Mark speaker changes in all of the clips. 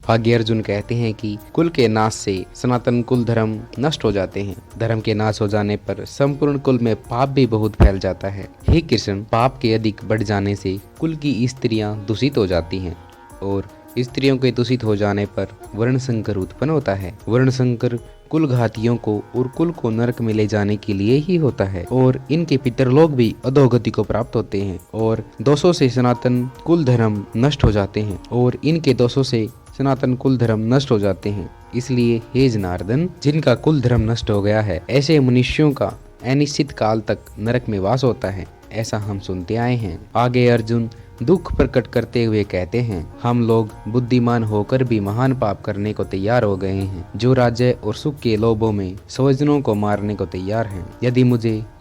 Speaker 1: आगे अर्जुन कहते हैं कि कुल के नाश से सनातन कुल धर्म नष्ट हो जाते हैं। धर्म के नाश हो जाने पर संपूर्ण कुल में पाप भी बहुत फैल जाता है। हे कृष्ण, पाप के अधिक बढ़ जाने से कुल की स्त्रियां दूषित हो जाती हैं और स्त्रियों के दूषित हो जाने पर वर्ण संकर उत्पन्न होता है। वर्ण संकर कुल घातियों को और कुल को नरक में ले जाने के लिए ही होता है और इनके पितरलोक भी अधोगति को प्राप्त होते हैं और दोषों से सनातन कुल धर्म नष्ट हो जाते हैं और इनके दोषों से सनातन कुल धर्म नष्ट हो जाते हैं। इसलिए हे जनार्दन, जिनका कुल धर्म नष्ट हो गया है, ऐसे मनुष्यों का अनिश्चित काल तक नरक में वास होता है, ऐसा हम सुनते आए हैं। आगे अर्जुन दुख प्रकट करते हुए कहते हैं, हम लोग बुद्धिमान होकर भी महान पाप करने को तैयार हो गए हैं, जो राज्य और सुख के लोभों में स्वजनों को मारने को तैयार हैं।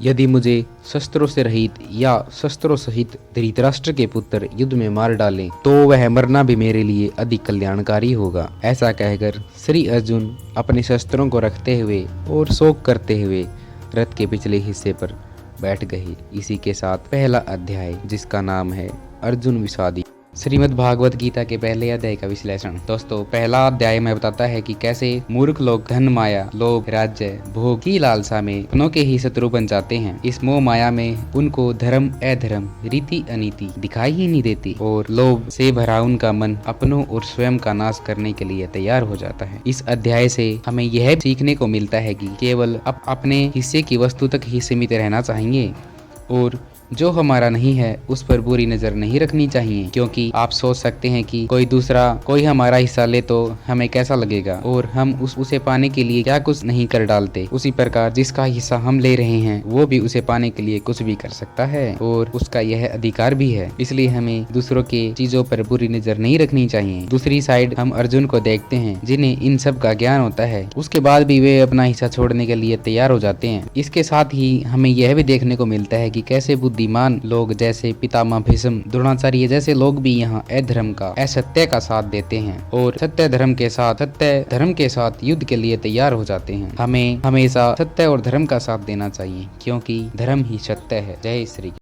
Speaker 1: यदि मुझे शस्त्रों से रहित या शस्त्रों सहित धृतराष्ट्र के पुत्र युद्ध में मार डालें तो वह मरना भी मेरे लिए अधिक कल्याणकारी होगा। ऐसा कहकर श्री अर्जुन अपने शस्त्रों को रखते हुए और शोक करते हुए रथ के पिछले हिस्से पर बैठ गए। इसी के साथ पहला अध्याय, जिसका नाम है अर्जुन विषादी, श्रीमद् भागवत गीता के पहले अध्याय का विश्लेषण। दोस्तों, पहला अध्याय में बताता है कि कैसे मूर्ख लोग धन, माया, लोभ, राज्य, भोग की लालसा में अपनों के ही शत्रु बन जाते हैं। इस मोह माया में उनको धर्म, अधर्म, रीति, अनीति दिखाई ही नहीं देती और लोभ से भरा उनका मन अपनों और स्वयं का नाश करने के लिए तैयार हो जाता है। इस अध्याय से हमें यह सीखने को मिलता है कि केवल अपने हिस्से की वस्तु तक ही सीमित रहना चाहिए और जो हमारा नहीं है उस पर बुरी नजर नहीं रखनी चाहिए, क्योंकि आप सोच सकते हैं कि कोई हमारा हिस्सा ले तो हमें कैसा लगेगा और हम उसे पाने के लिए क्या कुछ नहीं कर डालते। उसी प्रकार जिसका हिस्सा हम ले रहे हैं वो भी उसे पाने के लिए कुछ भी कर सकता है और उसका यह अधिकार भी है। इसलिए हमें दूसरों के चीजों पर बुरी नजर नहीं रखनी चाहिए। दूसरी साइड हम अर्जुन को देखते हैं, जिन्हें इन सब का ज्ञान होता है, उसके बाद भी वे अपना हिस्सा छोड़ने के लिए तैयार हो जाते हैं। इसके साथ ही हमें यह भी देखने को मिलता है कि कैसे बुद्धिमान लोग जैसे पितामह भीष्म, द्रोणाचार्य जैसे लोग भी यहाँ अधर्म का, असत्य का साथ देते हैं और सत्य धर्म के साथ युद्ध के लिए तैयार हो जाते हैं। हमें हमेशा सत्य और धर्म का साथ देना चाहिए, क्योंकि धर्म ही सत्य है। जय श्री कृष्ण।